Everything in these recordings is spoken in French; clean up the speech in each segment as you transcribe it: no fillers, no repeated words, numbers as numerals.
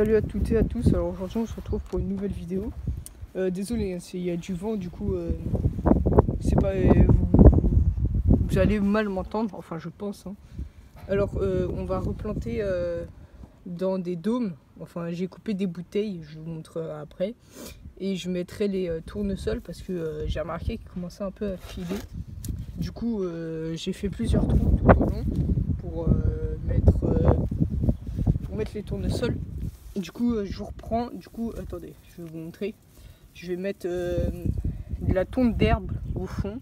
Salut à toutes et à tous, alors aujourd'hui on se retrouve pour une nouvelle vidéo. Désolé, il y a du vent, du coup c'est pas vous allez mal m'entendre, enfin je pense. Alors on va replanter dans des dômes, enfin j'ai coupé des bouteilles, je vous montrerai après. Et je mettrai les tournesols parce que j'ai remarqué qu'ils commençaient un peu à filer. Du coup j'ai fait plusieurs trous tout au long pour mettre les tournesols. Du coup je vous reprends, du coup attendez, je vais vous montrer. Je vais mettre de la tonte d'herbe au fond.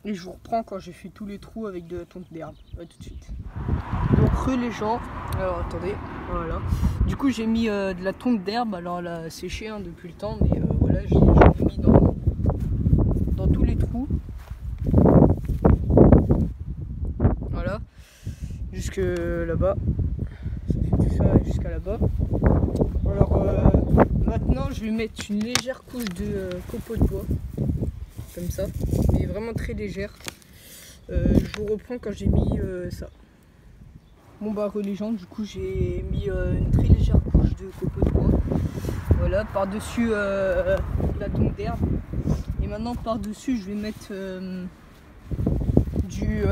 Et je vous reprends quand j'ai fait tous les trous avec de la tonte d'herbe. A tout de suite. Donc les gens, alors attendez, voilà. Du coup j'ai mis de la tonte d'herbe, alors elle a séché depuis le temps, mais voilà, j'en ai mis dans tous les trous. Voilà, jusque là-bas. Ça fait tout ça jusqu'à là-bas. Alors maintenant je vais mettre une légère couche de copeaux de bois, comme ça, mais vraiment très légère. Je vous reprends quand j'ai mis ça. Bon bah les gens, du coup j'ai mis une très légère couche de copeaux de bois. Voilà, par-dessus la tonte d'herbe. Et maintenant par-dessus je vais mettre du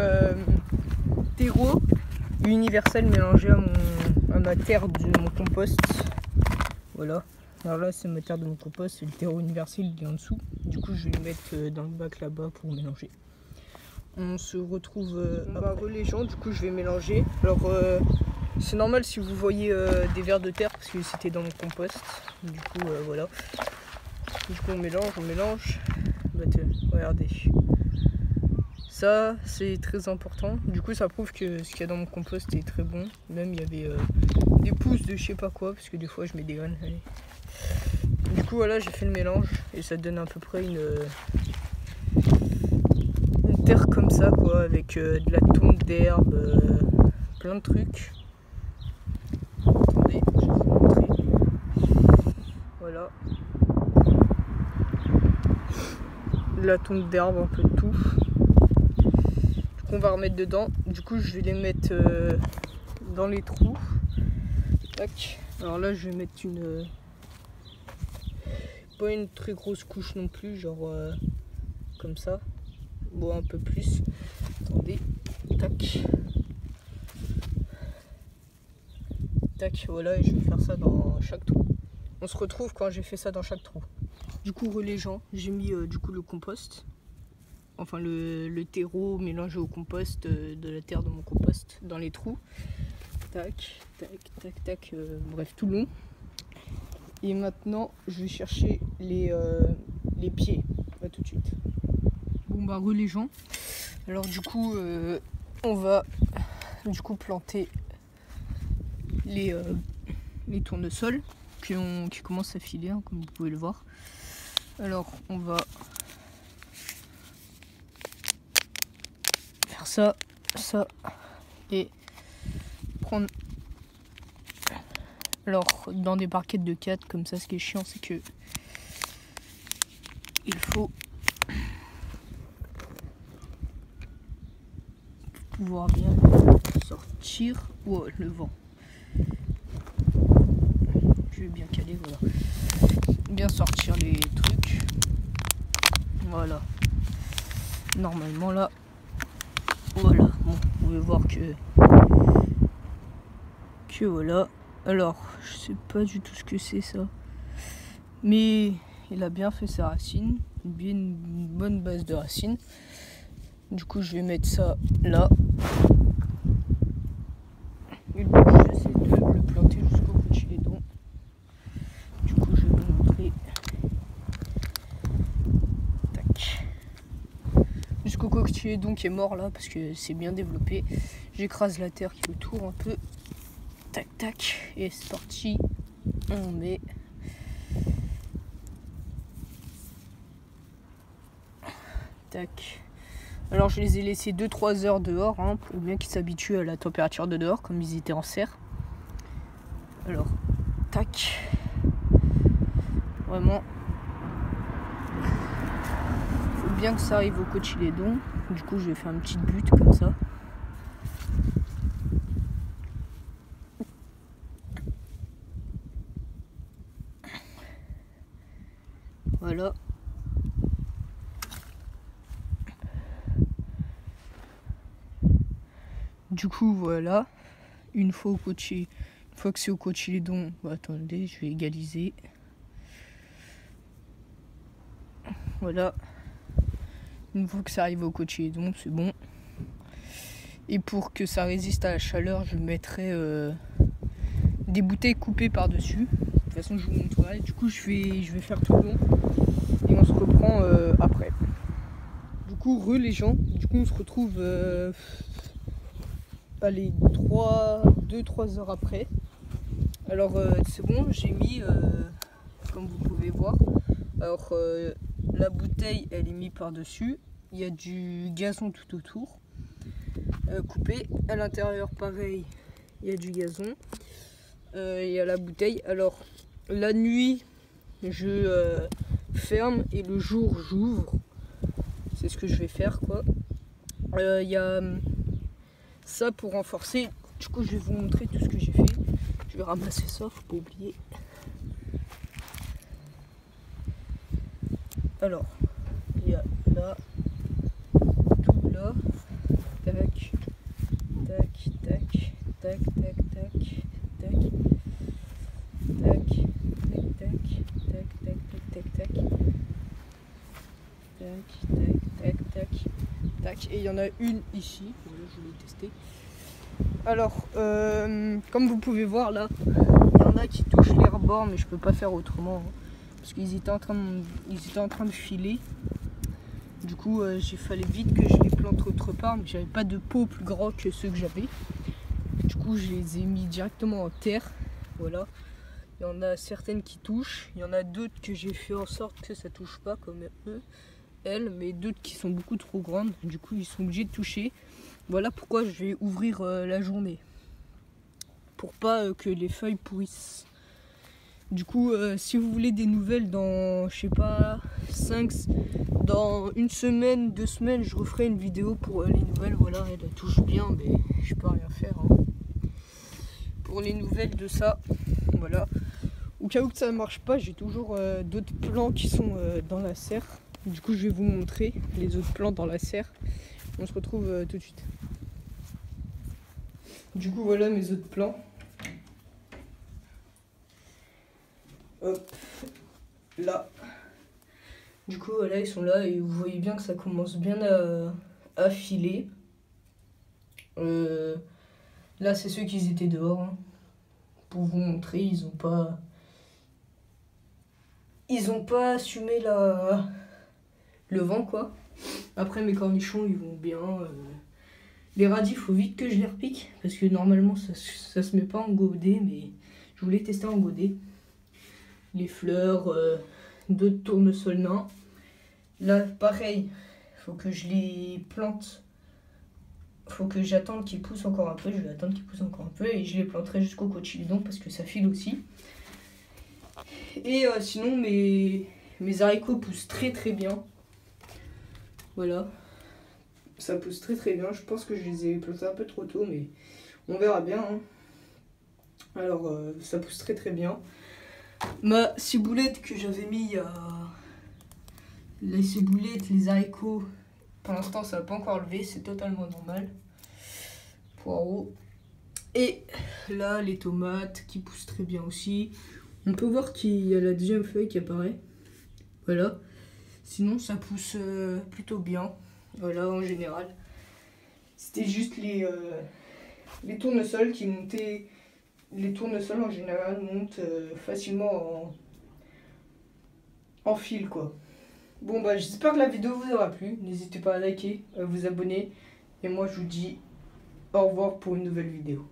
terreau universel mélangé à ma terre de mon compost. Voilà. Alors là c'est ma terre de mon compost, le terreau universel il est en dessous. Du coup je vais le mettre dans le bac là-bas pour mélanger. On se retrouve après les gens, du coup je vais mélanger. Alors c'est normal si vous voyez des vers de terre parce que c'était dans mon compost. Du coup voilà. Du coup on mélange. Bah, regardez. Ça c'est très important. Du coup ça prouve que ce qu'il y a dans mon compost est très bon. Même il y avait des pousses de je sais pas quoi, parce que des fois je mets des graines. Allez. Du coup voilà, j'ai fait le mélange et ça donne à peu près une terre comme ça quoi, avec de la tonte d'herbe, plein de trucs. Attendez, je vais vous montrer. Voilà. De la tonte d'herbe, un peu de tout. Du coup on va remettre dedans. Du coup je vais les mettre dans les trous. Tac. Alors là je vais mettre pas une très grosse couche non plus, genre comme ça. Bon, un peu plus. Attendez. Tac. Tac, voilà, et je vais faire ça dans chaque trou. On se retrouve quand j'ai fait ça dans chaque trou. Du coup, les gens, j'ai mis du coup le compost. Enfin, le terreau mélangé au compost, de la terre de mon compost, dans les trous. Tac, tac, tac, tac. Bref, tout long. Et maintenant, je vais chercher les pieds. À tout de suite. Bon bah les gens, alors du coup on va du coup planter les tournesols qui commencent à filer, comme vous pouvez le voir. Alors on va faire ça et prendre, alors dans des barquettes de 4 comme ça. Ce qui est chiant c'est que il faut pouvoir bien sortir. Oh, le vent. Je vais bien caler, voilà. Bien sortir les trucs. Voilà. Normalement là. Voilà. Bon, vous pouvez voir que voilà. Alors, je sais pas du tout ce que c'est ça. Mais il a bien fait ses racines. Bien une bonne base de racines. Du coup, je vais mettre ça là. Et le but du jeu, c'est de le planter jusqu'au cotylédon. Du coup, je vais vous montrer. Tac. Jusqu'au cotylédon qui est mort là, parce que c'est bien développé. J'écrase la terre qui est autour un peu. Tac, tac. Et c'est parti. On met. Tac. Alors je les ai laissés 2-3 heures dehors pour bien qu'ils s'habituent à la température de dehors comme ils étaient en serre. Alors, tac. Vraiment. Faut bien que ça arrive au cotylédon. Du coup je vais faire une petite butte comme ça. Voilà. Du coup, voilà. Une fois que c'est au cotylédon, attendez, je vais égaliser. Voilà. Une fois que ça arrive au cotylédon, c'est bon. Et pour que ça résiste à la chaleur, je mettrai des bouteilles coupées par-dessus. De toute façon, je vous montrerai. Du coup, je vais faire tout le long. Et on se reprend après. Du coup, les gens. Du coup, on se retrouve... allez, 2-3 heures après. Alors c'est bon, j'ai mis comme vous pouvez voir. Alors la bouteille elle est mise par dessus. Il y a du gazon tout autour coupé. À l'intérieur pareil, il y a du gazon. Il y a la bouteille. Alors la nuit je ferme et le jour j'ouvre. C'est ce que je vais faire quoi. Il y a ça pour renforcer. Du coup je vais vous montrer tout ce que j'ai fait. Je vais ramasser ça, faut pas oublier. Alors il y a là, tout là, tac, tac, tac, tac, tac, tac, tac, tac, tac, tac, tac, tac, tac, tac, tac, tac, tac, tac, et il y en a une ici. Voilà, je vais tester. Alors, comme vous pouvez voir là, il y en a qui touchent les rebords, mais je peux pas faire autrement hein, parce qu'ils étaient en train de filer. Du coup, il fallait vite que je les plante autre part, mais j'avais pas de pot plus grands que ceux que j'avais. Du coup, je les ai mis directement en terre. Voilà. Il y en a certaines qui touchent, il y en a d'autres que j'ai fait en sorte que ça touche pas comme elles, mais d'autres qui sont beaucoup trop grandes. Du coup, ils sont obligés de toucher. Voilà pourquoi je vais ouvrir la journée. Pour pas que les feuilles pourrissent. Du coup, si vous voulez des nouvelles dans, je sais pas, dans une semaine, 2 semaines, je referai une vidéo pour les nouvelles. Voilà, elle touche bien, mais je peux rien faire. Hein. Pour les nouvelles de ça, voilà. Au cas où que ça ne marche pas, j'ai toujours d'autres plants qui sont dans la serre. Du coup, je vais vous montrer les autres plants dans la serre. On se retrouve tout de suite. Du coup, voilà mes autres plants. Hop, là. Du coup, voilà, ils sont là et vous voyez bien que ça commence bien à filer. Là, c'est ceux qui étaient dehors. Hein. Pour vous montrer, ils ont pas assumé le vent, quoi. Après, mes cornichons, ils vont bien. Les radis, il faut vite que je les repique. Parce que normalement, ça se met pas en godet, mais je voulais tester en godet. Les fleurs, d'autres tournesols nains. Là, pareil, faut que je les plante. Faut que j'attende qu'ils poussent encore un peu. Je vais attendre qu'ils poussent encore un peu et je les planterai jusqu'au cotylédon parce que ça file aussi. Et sinon, mes haricots poussent très très bien. Voilà. Ça pousse très très bien. Je pense que je les ai plantés un peu trop tôt, mais on verra bien. Hein. Alors, ça pousse très très bien. Ma ciboulette que j'avais mis les ciboulettes, les haricots, pour l'instant ça n'a pas encore levé, c'est totalement normal. Poireaux. Et là les tomates qui poussent très bien aussi. On peut voir qu'il y a la deuxième feuille qui apparaît. Voilà. Sinon ça pousse plutôt bien. Voilà en général. C'était juste les tournesols qui montaient. Les tournesols en général montent facilement en fil quoi. Bon bah j'espère que la vidéo vous aura plu. N'hésitez pas à liker, à vous abonner. Et moi je vous dis au revoir pour une nouvelle vidéo.